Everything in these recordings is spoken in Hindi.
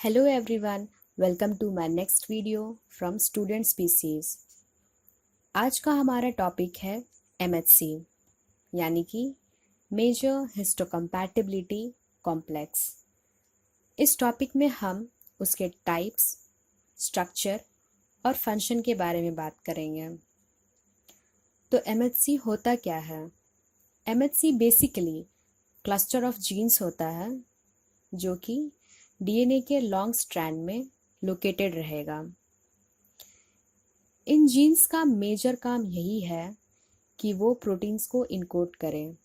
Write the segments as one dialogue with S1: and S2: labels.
S1: Hello everyone, welcome to my next video from Student Species। आज का हमारा टॉपिक है MHC यानी कि मेजर हिस्टोकम्पैटिबिलिटी कॉम्प्लेक्स। इस टॉपिक में हम उसके टाइप्स, स्ट्रक्चर और फंक्शन के बारे में बात करेंगे। तो MHC होता क्या है? MHC basically cluster of genes होता है जो कि डीएनए के लॉन्ग स्ट्रैंड में लोकेटेड रहेगा। इन जीन्स का मेजर काम यही है कि वो प्रोटीन्स को इनकोड करें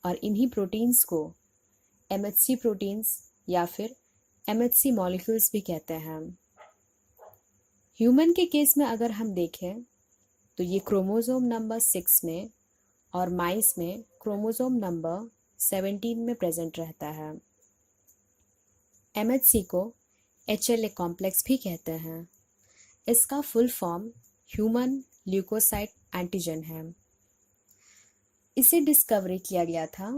S1: और इन्हीं प्रोटीन्स को MHC प्रोटीन्स या फिर MHC मॉलिक्यूल्स भी कहते हैं। ह्यूमन के केस में अगर हम देखें तो ये क्रोमोसोम नंबर 6 में और माइस में क्रोमोसोम नंबर 17 में प्रेजेंट रहता है। MHC को HLA कॉम्प्लेक्स भी कहते हैं। इसका full form human leukocyte antigen है। इसे डिस्कवरी किया गया था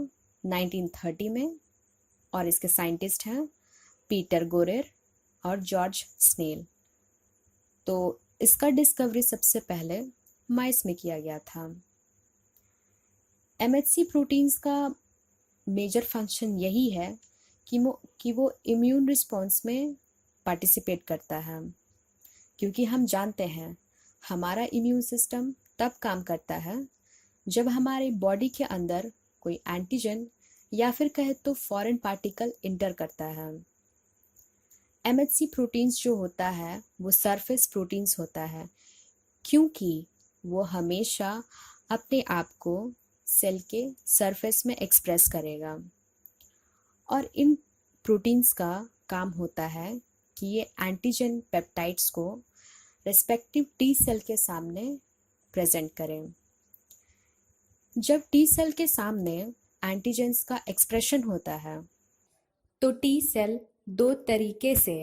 S1: 1930 में और इसके साइंटिस्ट हैं पीटर गोरेर और जॉर्ज स्नेल। तो इसका डिस्कवरी सबसे पहले माइस में किया गया था। MHC प्रोटीन्स का मेजर फंक्शन यही है कि वो इम्यून रिस्पॉन्स में पार्टिसिपेट करता है, क्योंकि हम जानते हैं हमारा इम्यून सिस्टम तब काम करता है जब हमारे बॉडी के अंदर कोई एंटीजन या फिर कहे तो फॉरेन पार्टिकल इंटर करता है। MHC प्रोटीन्स जो होता है वो सरफेस प्रोटीन्स होता है, क्योंकि वो हमेशा अपने आप को सेल के सरफेस में एक्सप्रेस करेगा और इन प्रोटीन्स का काम होता है कि ये एंटीजन पेप्टाइड्स को रेस्पेक्टिव टी सेल के सामने प्रेजेंट करें। जब टी सेल के सामने एंटीजन्स का एक्सप्रेशन होता है तो टी सेल दो तरीके से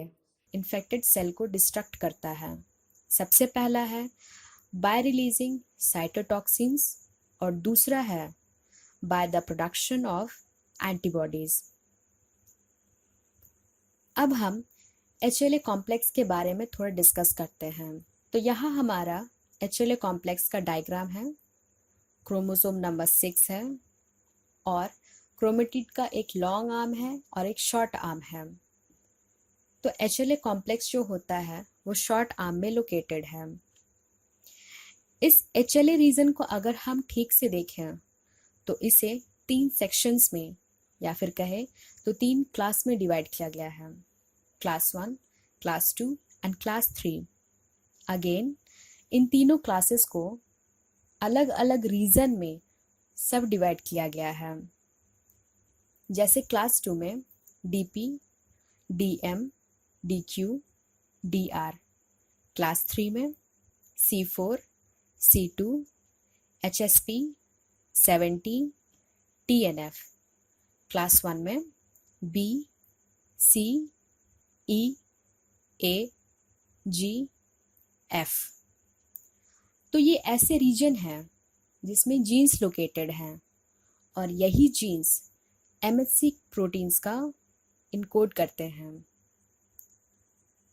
S1: इन्फेक्टेड सेल को डिस्ट्रक्ट करता है। सबसे पहला है बाय रिलीजिंग साइटोटॉक्सिन्स और दूसरा है by the production of antibodies. अब हम HLA कॉम्प्लेक्स के बारे में थोड़ा डिस्कस करते हैं। तो यहाँ हमारा HLA कॉम्प्लेक्स का डायग्राम है। क्रोमोसोम नंबर 6 है और क्रोमेटिड का एक लॉन्ग आर्म है और एक शॉर्ट आर्म है। तो HLA कॉम्प्लेक्स जो होता है वो शॉर्ट आर्म में लोकेटेड है। इस HLA रीजन को अगर हम ठीक से देखें तो इसे 3 सेक्शंस में या फिर कहे तो 3 क्लास में डिवाइड किया गया है, class 1, class 2 and class 3। Again in तीनों क्लासेस को अलग अलग रीजन में सब डिवाइड किया गया है। जैसे क्लास 2 में DP, DM, DQ, DR, class 3 में C4, C2, HSP, 70, TNF, class 1 में B, C, E, A, G, F। तो ये ऐसे रीजन हैं जिसमें जीन्स लोकेटेड हैं और यही जीन्स MHC प्रोटीन्स का इनकोड करते हैं।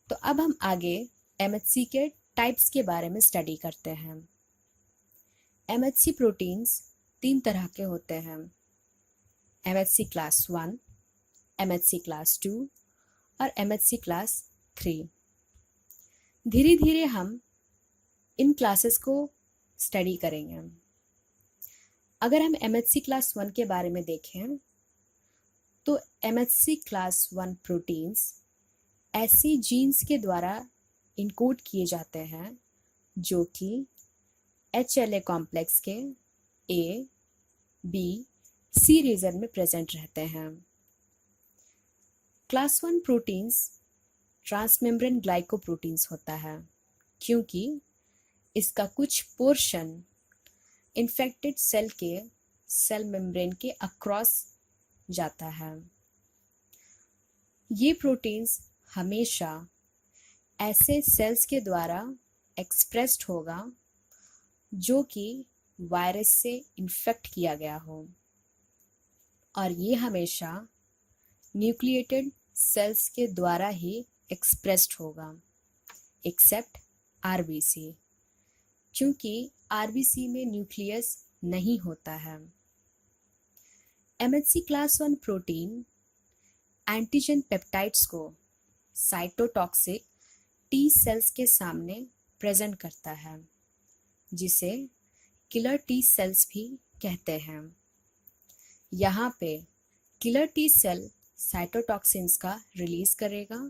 S1: तो अब हम आगे MHC के टाइप्स के बारे में स्टडी करते हैं। MHC प्रोटीन्स 3 तरह के होते हैं, MHC क्लास 1, MHC क्लास 2 और MHC क्लास 3। धीरे धीरे हम इन क्लासेस को स्टडी करेंगे। अगर हम MHC क्लास 1 के बारे में देखें तो MHC क्लास 1 प्रोटीन्स ऐसी जीन्स के द्वारा इनकोड किए जाते हैं जो कि HLA कॉम्प्लेक्स के A, B, C रीजन में प्रेजेंट रहते हैं। क्लास 1 प्रोटीन्स ट्रांसमेम्ब्रेन ग्लाइकोप्रोटीन्स होता है, क्योंकि इसका कुछ पोर्शन इन्फेक्टेड सेल के सेल मेम्ब्रेन के अक्रॉस जाता है। ये प्रोटीन्स हमेशा ऐसे सेल्स के द्वारा एक्सप्रेस्ड होगा जो कि वायरस से इन्फेक्ट किया गया हो, और ये हमेशा न्यूक्लिएटेड सेल्स के द्वारा ही एक्सप्रेस्ड होगा, एक्सेप्ट आरबीसी, क्योंकि आरबीसी में न्यूक्लियस नहीं होता है। MHC class 1 protein antigen peptides को साइटोटॉक्सिक टी सेल्स के सामने प्रेजेंट करता है, जिसे किलर टी सेल्स भी कहते हैं। यहाँ पे किलर टी सेल साइटोटॉक्सिन्स का रिलीज करेगा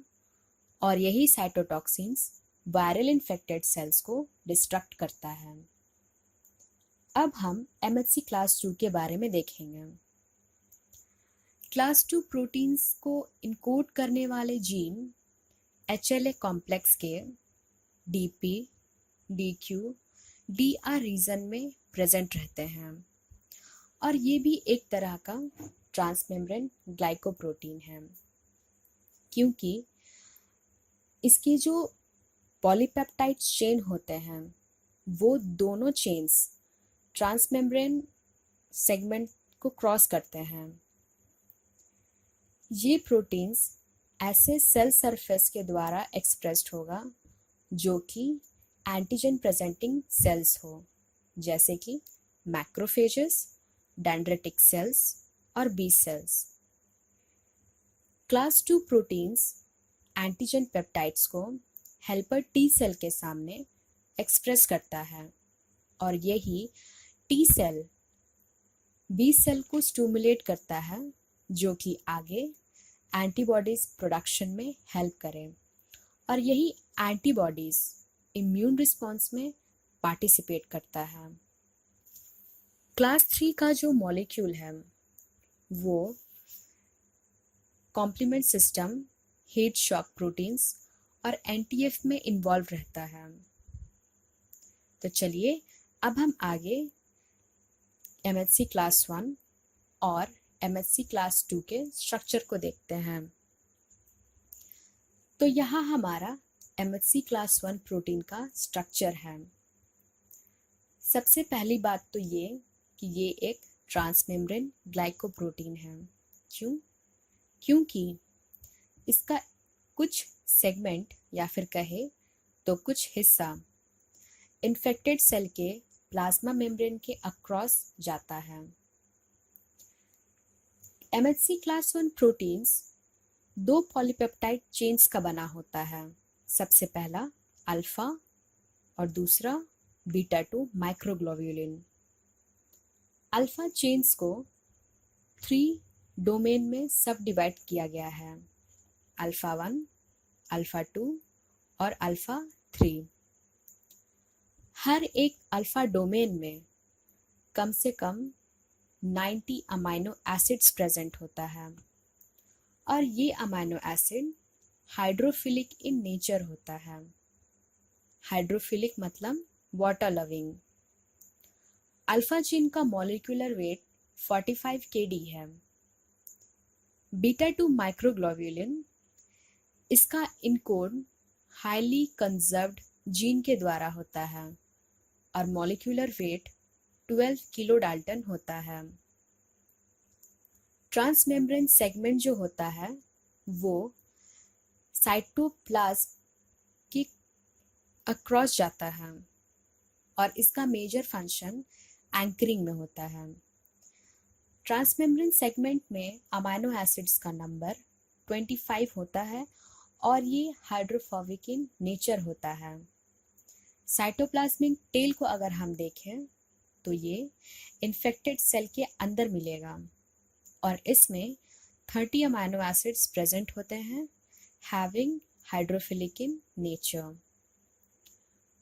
S1: और यही साइटोटॉक्सिन्स वायरल इन्फेक्टेड सेल्स को डिस्ट्रक्ट करता है। अब हम एमएचसी क्लास 2 के बारे में देखेंगे। क्लास 2 प्रोटीन्स को इनकोड करने वाले जीन एचएलए कॉम्प्लेक्स के डीपी, डीक्यू, डीआर रीजन में प्रेजेंट रहते हैं और ये भी एक तरह का ट्रांसमेम्ब्रेन ग्लाइकोप्रोटीन है, क्योंकि इसके जो पॉलीपेप्टाइड चेन होते हैं वो दोनों चेन्स ट्रांसमेम्ब्रेन सेगमेंट को क्रॉस करते हैं। ये प्रोटीन्स ऐसे सेल सरफेस के द्वारा एक्सप्रेस्ड होगा जो कि एंटीजन प्रेजेंटिंग सेल्स हो, जैसे कि मैक्रोफेजेस, डेंड्रिटिक सेल्स और B cells. Class 2 proteins antigen peptides को हेल्पर टी सेल के सामने एक्सप्रेस करता है और यही टी सेल बी सेल को स्टिमुलेट करता है, जो कि आगे एंटीबॉडीज प्रोडक्शन में हेल्प करें और यही एंटीबॉडीज इम्यून रिस्पॉन्स में पार्टिसिपेट करता है। क्लास 3 का जो मॉलिक्यूल है वो complement system, heat shock proteins और एनटीएफ में इन्वॉल्व रहता है। तो चलिए अब हम आगे एमएचसी क्लास 1 और एमएचसी क्लास 2 के स्ट्रक्चर को देखते हैं। तो यहाँ हमारा एमएचसी क्लास 1 प्रोटीन का स्ट्रक्चर है। सबसे पहली बात तो ये कि ये एक ट्रांसमेम्ब्रेन ग्लाइकोप्रोटीन है। क्यों? क्योंकि इसका कुछ सेगमेंट या फिर कहे तो कुछ हिस्सा इन्फेक्टेड सेल के प्लाज्मा मेम्ब्रेन के अक्रॉस जाता है। MHC class 1 proteins 2 polypeptide chains का बना होता है। सबसे पहला अल्फा और दूसरा बीटा 2 माइक्रोग्लोब्यूलिन। अल्फा चेन्स को 3 डोमेन में सब डिवाइड किया गया है, अल्फा 1, अल्फा 2 और अल्फा 3। हर एक अल्फा डोमेन में कम से कम 90 अमाइनो एसिड्स प्रेजेंट होता है और ये amino acid hydrophilic in nature होता है। हाइड्रोफिलिक मतलब वाटर लविंग। अल्फा चेन का मॉलिक्यूलर वेट 45 kd है। बीटा 2 माइक्रोग्लोब्यूलिन, इसका इनकोड हाईली कंजर्व्ड जीन के द्वारा होता है और मॉलिक्यूलर वेट 12 किलो डाल्टन होता है। ट्रांसमेम्ब्रेन सेगमेंट जो होता है वो साइटोप्लाज्म के अक्रॉस जाता है और इसका मेजर फंक्शन एंकरिंग में होता है। ट्रांसमेम्ब्रेन सेगमेंट में अमाइनो एसिड्स का नंबर 25 होता है और ये हाइड्रोफोबिक इन नेचर होता है। साइटोप्लाज्मिक टेल को अगर हम देखें तो ये इन्फेक्टेड सेल के अंदर मिलेगा और इसमें 30 अमाइनो एसिड्स प्रेजेंट होते हैं, हैविंग हाइड्रोफिलिक इन नेचर।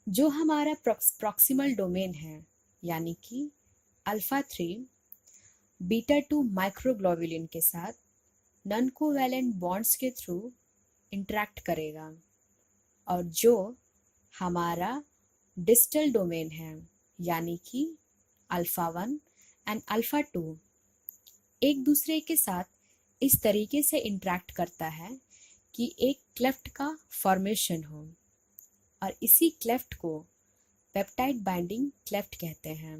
S1: जो हमारा प्रॉक्सिमल डोमेन है यानी कि अल्फा 3 बीटा 2 माइक्रोग्लोब्यूलिन के साथ नॉन कोवैलेंट बॉन्ड्स के थ्रू इंटरैक्ट करेगा और जो हमारा डिस्टल डोमेन है यानी कि अल्फा 1 एंड अल्फा 2 एक दूसरे के साथ इस तरीके से इंटरैक्ट करता है कि एक क्लेफ्ट का फॉर्मेशन हो और इसी क्लेफ्ट को पेप्टाइड बाइंडिंग क्लेफ्ट कहते हैं।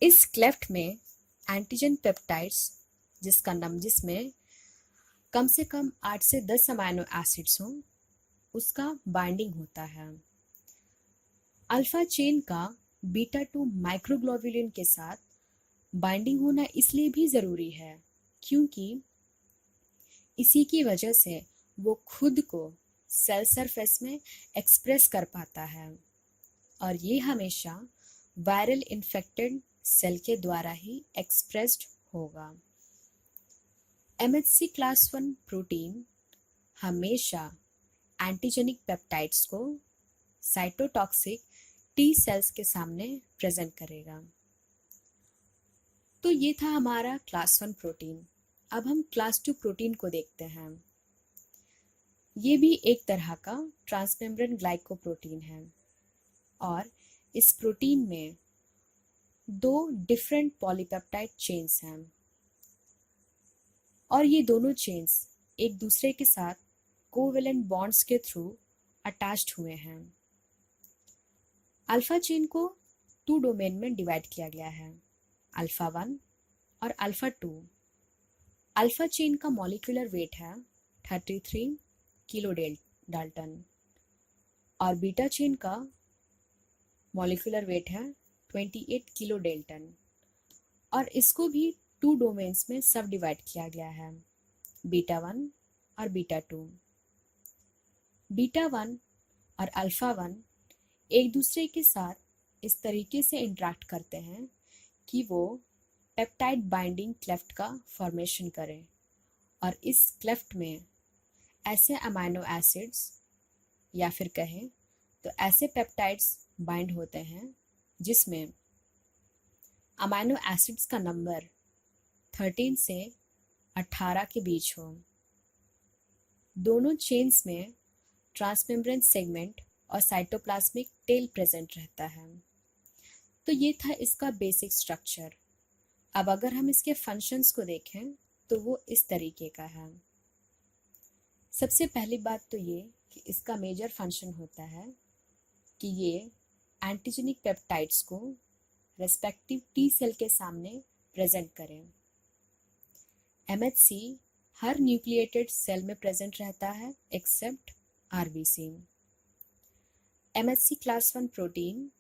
S1: इस क्लेफ्ट में एंटीजन पेप्टाइड्स जिसमें कम से कम 8 से 10 अमाइनो एसिड्स हों, उसका बाइंडिंग होता है। अल्फा चेन का बीटा 2 माइक्रोग्लोबुलिन के साथ बाइंडिंग होना इसलिए भी ज़रूरी है क्योंकि इसी की वजह से वो खुद को सेल सरफेस में एक्सप्रेस कर पाता है और ये हमेशा वायरल इन्फेक्टेड सेल के द्वारा ही एक्सप्रेस्ड होगा। MHC क्लास 1 प्रोटीन हमेशा एंटीजेनिक पेप्टाइड्स को साइटोटॉक्सिक टी सेल्स के सामने प्रेजेंट करेगा। तो ये था हमारा क्लास 1 प्रोटीन। अब हम क्लास 2 प्रोटीन को देखते हैं। ये भी एक तरह का ट्रांसमेम्ब्रेन ग्लाइकोप्रोटीन है और इस प्रोटीन में 2 डिफरेंट पॉलीपेप्टाइड चेन्स हैं और ये दोनों चेन्स एक दूसरे के साथ कोवेलेंट बॉन्ड्स के थ्रू अटैच्ड हुए हैं। अल्फा चेन को 2 डोमेन में डिवाइड किया गया है, अल्फा 1 और अल्फा 2। अल्फा चेन का मॉलिक्यूलर वेट है 33 किलो डाल्टन और बीटा चेन का मॉलिक्यूलर वेट है 28 किलो डाल्टन और इसको भी 2 डोमेन्स में सब डिवाइड किया गया है, बीटा 1 और बीटा 2। बीटा 1 और अल्फा 1 एक दूसरे के साथ इस तरीके से इंटरेक्ट करते हैं कि वो पेप्टाइड बाइंडिंग क्लेफ्ट का फॉर्मेशन करें और इस क्लेफ्ट में ऐसे अमाइनो एसिड्स या फिर कहें तो ऐसे पेप्टाइड्स बाइंड होते हैं जिसमें अमाइनो एसिड्स का नंबर 13 से 18 के बीच हो। दोनों चेन्स में ट्रांसमेम्ब्रेन सेगमेंट और साइटोप्लाज्मिक टेल प्रेजेंट रहता है। तो ये था इसका बेसिक स्ट्रक्चर। अब अगर हम इसके फंक्शंस को देखें तो वो इस तरीके का है। सबसे पहली बात तो ये कि इसका मेजर फंक्शन होता है कि ये एंटीजेनिक पेप्टाइड्स को रेस्पेक्टिव टी सेल के सामने प्रेजेंट करें। MHC हर न्यूक्लिएटेड सेल में प्रेजेंट रहता है except RBC। MHC class 1 protein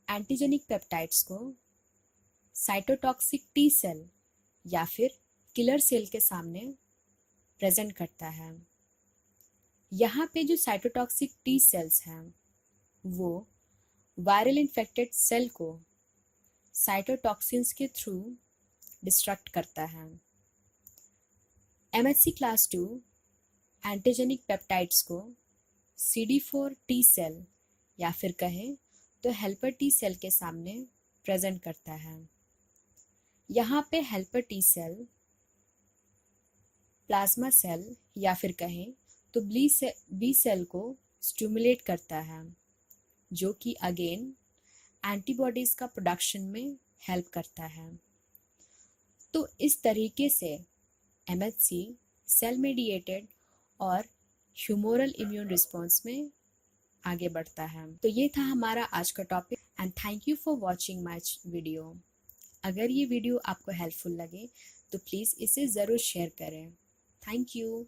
S1: antigenic peptides को साइटोटॉक्सिक टी सेल या फिर किलर सेल के सामने प्रेजेंट करता है। यहाँ पे जो साइटोटॉक्सिक टी सेल्स हैं वो वायरल इन्फेक्टेड सेल को साइटोटॉक्सिन्स के थ्रू डिस्ट्रक्ट करता है। MHC क्लास 2 एंटीजेनिक पेप्टाइड्स को CD4 टी सेल या फिर कहें तो हेल्पर टी सेल के सामने प्रेजेंट करता है। यहाँ पे helper T cell plasma cell या फिर कहें तो बी सेल को स्टिमुलेट करता है जो कि अगेन एंटीबॉडीज का प्रोडक्शन में हेल्प करता है। तो इस तरीके से MHC सेल मेडिएटेड और ह्यूमोरल इम्यून रिस्पॉन्स में आगे बढ़ता है। तो ये था हमारा आज का topic and thank you for watching my video. अगर ये वीडियो आपको हेल्पफुल लगे तो प्लीज़ इसे ज़रूर शेयर करें। Thank you.